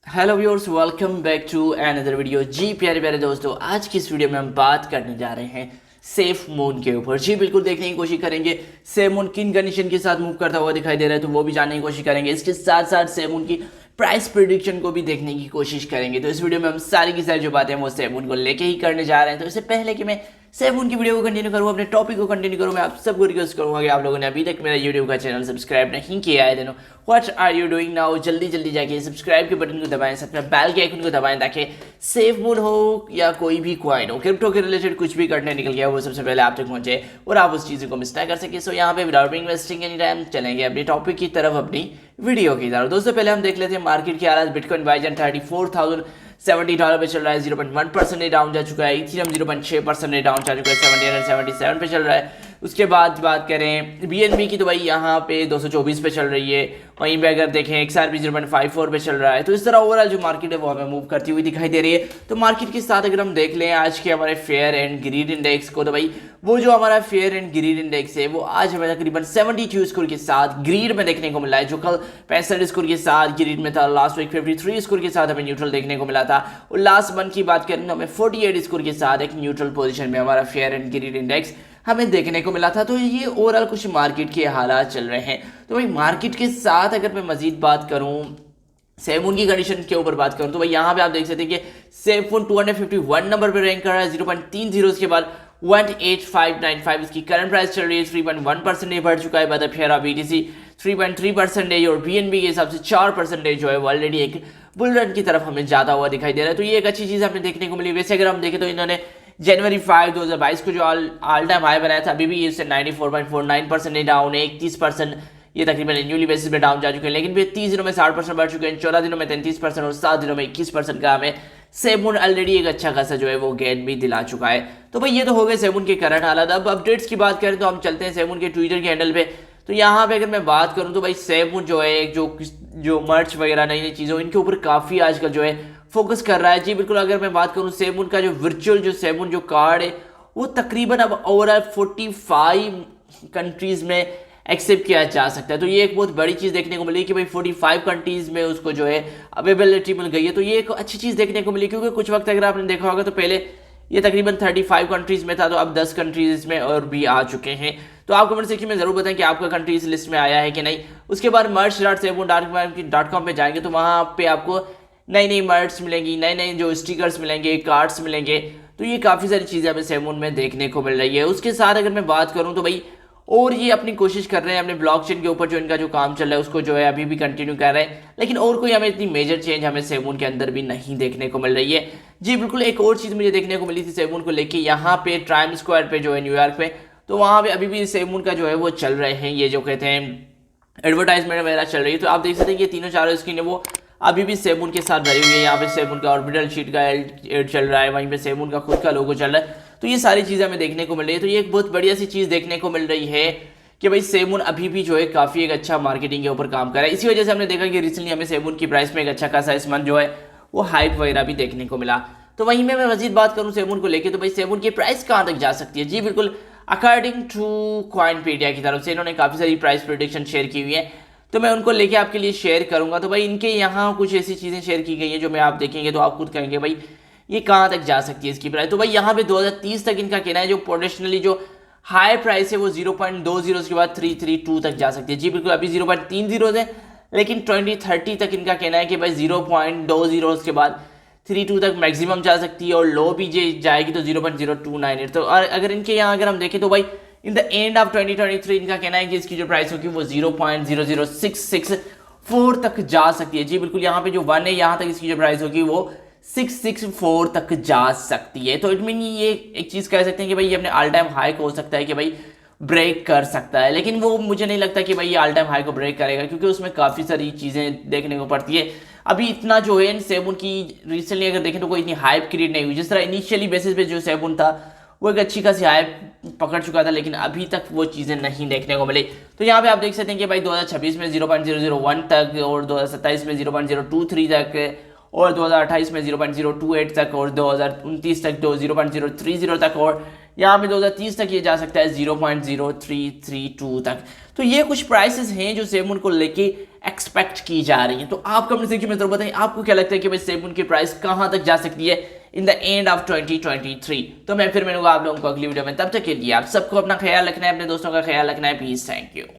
Hello viewers, welcome back to another video. जी प्यारे प्यारे दोस्तों, आज की इस वीडियो में हम बात करने जा रहे हैं सेफ मून के ऊपर। जी बिल्कुल, देखने की कोशिश करेंगे सेफ मून किन कंडीशन के साथ मूव करता हुआ दिखाई दे रहा है, तो वो भी जानने की कोशिश करेंगे। इसके साथ साथ सेफ मून की प्राइस प्रिडिक्शन को भी देखने की कोशिश करेंगे। तो इस वीडियो में हम सारी की सारी जो बातें हैं वो सेफ मून को लेके ही करने जा रहे हैं। तो इससे पहले कि मैं सेफ मून की वीडियो को कंटिन्यू करूँ, अपने टॉपिक को कंटिन्यू करूँ, मैं आप सबको रिक्वेस्ट करूँगा कि आप लोगों ने अभी तक मेरा यूट्यूब का चैनल सब्सक्राइब नहीं किया है देनो what are you doing now, जल्दी जल्दी जाके सब्सक्राइब के बटन को दबाएं, साथ में बेल के आइकन को दबाएं, ताकि सेफ मून हो या कोई भी कॉइन हो, क्रिप्टो के रिलेटेड कुछ भी करने निकल गया वो सबसे पहले आप तक पहुंचे और आप उस चीज़ को मिस ना कर सके। सो यहाँ पे विदाउट इन्वेस्टिंग एनी टाइम चलेंगे अपने टॉपिक की तरफ, अपनी वीडियो की तरफ। दोस्तों पहले हम देख लेते हैं मार्केट के हालात। बिटकॉइन बाइजन $34,070 पे चल रहा है, 0.1% डाउन जा चुका है। इथेरियम 0.6% डाउन जा चुका है, 1777 पे चल रहा है। उसके बाद बात करें BNB की, तो भाई यहाँ पे 224 पे चल रही है। वहीं पे अगर देखें XRP 0.54 पे चल रहा है। तो इस तरह ओवरऑल जो मार्केट है वो हमें मूव करती हुई दिखाई दे रही है। तो मार्केट के साथ अगर हम देख लें आज के हमारे फेयर एंड ग्रीड इंडेक्स को, तो भाई वो जो हमारा फेयर एंड ग्रीड इंडेक्स है वो आज हमें तकरीबन 72 स्कोर के साथ ग्रीड में देखने को मिला है, जो कल 65 स्कोर के साथ ग्रीड में था। लास्ट वीक 53 स्कोर के साथ हमें न्यूट्रल देखने को मिला था, और लास्ट मंथ की बात करें तो हमें 48 स्कोर के साथ एक न्यूट्रल पोजीशन में हमारा फेयर एंड ग्रीड इंडेक्स हमें देखने को मिला था। तो ये ओवरऑल कुछ मार्केट के हालात चल रहे हैं। तो भाई मार्केट के साथ अगर मैं मजीद बात करूं, सेफ मून की कंडीशन के ऊपर बात करूं, तो भाई यहाँ पे आप देख सकते हैं कि सेफ मून 251 नंबर पर रैंक कर रहा है, 0.30 के बाद 18595 इसकी करंट प्राइस चल रही है। 3.1% बढ़ चुका है। By the fair of BTC 3.3% और BNB के हिसाब से 4% जो है वो ऑलरेडी एक बुल रन की तरफ हमें जाता हुआ दिखाई दे रहा है। तो ये एक अच्छी चीज़ हमें देखने को मिली। वैसे अगर हम देखें तो इन्होंने जनवरी 5 2022 को जो ऑल टाइम हाई बनाया था, अभी भी इससे 94.49% डाउन है। 31% ये तकरीबन एनुअली बेसिस पे डाउन जा चुके हैं, लेकिन फिर 30 दिनों में 60% बढ़ चुके हैं, 14 दिनों में 33% और 7 दिनों में 21% का हमें सेफ मून ऑलरेडी एक अच्छा खासा जो है वो गेन भी दिला चुका है। तो भाई ये तो हो गए सेफ मून के करंट हालात। अब अपडेट्स की बात करें तो हम चलते हैं सेफ मून के ट्विटर के हैंडल पे। तो यहाँ पे अगर मैं बात करूँ तो भाई सेफ मून जो है जो मर्च वगैरह नई नई चीज़ों इनके ऊपर काफ़ी आजकल जो है फोकस कर रहा है। जी बिल्कुल, अगर मैं बात करूँ सेफ मून का जो वर्चुअल जो सेफ मून जो कार्ड है वो तकरीबन अब ओवरऑल 45 कंट्रीज़ में एक्सेप्ट किया जा सकता है। तो ये एक बहुत बड़ी चीज़ देखने को मिली कि भाई 45 कंट्रीज़ में उसको जो है अवेलेबिलिटी मिल गई है। तो ये एक अच्छी चीज़ देखने को मिली, क्योंकि कुछ वक्त अगर आपने देखा होगा तो पहले ये तकरीबन 35 कंट्रीज़ में था, तो अब 10 कंट्रीज़ में और भी आ चुके हैं। तो आप कमेंट सेक्शन में ज़रूर बताएं कि आपका कंट्री इस लिस्ट में आया है कि नहीं। उसके बाद merch.safemoon.com पे जाएंगे तो वहाँ पे आपको नई नई मर्च मिलेंगी, नए नए जो स्टिकर्स मिलेंगे, कार्ड्स मिलेंगे। तो ये काफ़ी सारी चीज़ें हमें सेफ मून में देखने को मिल रही है। उसके साथ अगर मैं बात करूँ तो भाई और ये अपनी कोशिश कर रहे हैं अपने ब्लॉकचेन के ऊपर जो इनका जो काम चल रहा है उसको जो है अभी भी कंटिन्यू कर रहे हैं, लेकिन और कोई हमें इतनी मेजर चेंज हमें सेफ मून के अंदर भी नहीं देखने को मिल रही है। जी बिल्कुल, एक और चीज़ मुझे देखने को मिली थी सेफ मून को लेके, यहाँ पे टाइम स्क्वायर पे जो है न्यूयॉर्क पे, तो वहाँ पे अभी भी सेफ मून का जो है वो चल रहे हैं, ये जो कहते हैं एडवर्टाइजमेंट वगैरह चल रही है। तो आप देख सकते हैं कि तीनों चारों स्क्रीन है वो अभी भी सेफ मून के साथ भरी हुई है। यहाँ पे सेफ मून का ऑर्बिटल शीट का एड चल रहा है, वहीं पे सेफ मून का खुद का लोगो चल रहा है। तो ये सारी चीज़ें हमें देखने को मिल रही है। तो ये एक बहुत बढ़िया सी चीज़ देखने को मिल रही है कि भाई सेफ मून अभी भी जो है काफ़ी एक अच्छा मार्केटिंग के ऊपर काम कर रहा है। इसी वजह से हमने देखा कि रिसेंटली हमें सेफ मून की प्राइस में एक अच्छा खासा इस मंथ जो है वो हाइप वगैरह भी देखने को मिला। तो वहीं में मैं मजीद बात करूँ सेफ मून को लेकर, तो भाई सेफ मून की प्राइस कहाँ तक जा सकती है। जी बिल्कुल, अकॉर्डिंग टू कॉइनपीडिया की तरफ से इन्होंने काफ़ी सारी प्राइस प्रेडिक्शन शेयर की हुई है, तो मैं उनको लेके आपके लिए शेयर करूंगा। तो भाई इनके यहाँ कुछ ऐसी चीज़ें शेयर की गई हैं जो मैं आप देखेंगे तो आप खुद कहेंगे भाई ये कहाँ तक जा सकती है इसकी प्राइस। तो भाई यहाँ पे 2030 तक इनका कहना है जो पोटेंशियली जो हाई प्राइस है वो 0.20 के बाद 332 तक जा सकती है। जी बिल्कुल, अभी 0.30 है, लेकिन 2030 तक इनका कहना है कि भाई 0.20 के बाद 32 तक मैक्सिमम जा सकती है, और लो भी जाएगी तो 0.0298। तो अगर इनके यहाँ अगर हम देखें तो भाई इन द एंड ऑफ 2023 इनका कहना है कि इसकी जो प्राइस होगी वो 0.00664 तक जा सकती है। जी बिल्कुल, यहाँ पे जो 1 है यहाँ तक इसकी जो प्राइस होगी वो 664 तक जा सकती है। तो इट मीन ये एक चीज़ कह सकते हैं कि भाई ये अपने ऑल टाइम हाई को हो सकता है कि भाई ब्रेक कर सकता है, लेकिन वो मुझे नहीं लगता कि भाई ये ऑल टाइम हाई को ब्रेक करेगा, क्योंकि उसमें काफ़ी सारी चीज़ें देखने को पड़ती है। अभी इतना जो है सेफ मून की रिसेंटली अगर देखें तो कोई इतनी हाइप क्रिएट नहीं हुई। जिस तरह इनिशियली बेसिस पे जो सेफ मून था वो एक अच्छी खासी हाइप पकड़ चुका था, लेकिन अभी तक वो चीज़ें नहीं देखने को मिली। तो यहाँ पे आप देख सकते हैं कि भाई 2026 में 0.001 तक, और 2027 में 0.023 तक, और 2028 में 0.028 तक, और 2029 तक 0.030 तक, और यहाँ पे 2030 तक ये जा सकता है 0.0332 तक। तो ये कुछ प्राइसेस हैं जो सेफ मून को लेके एक्सपेक्ट की जा रही है। तो आप कमेंट सेक्शन में जरूर बताएं आपको क्या लगता है कि भाई सेफमून की प्राइस कहां तक जा सकती है इन द एंड ऑफ 2023। तो मैं फिर मिलूंगा आप लोगों को अगली वीडियो में, तब तक के लिए आप सबको अपना ख्याल रखना है, अपने दोस्तों का ख्याल रखना है। Please, thank you.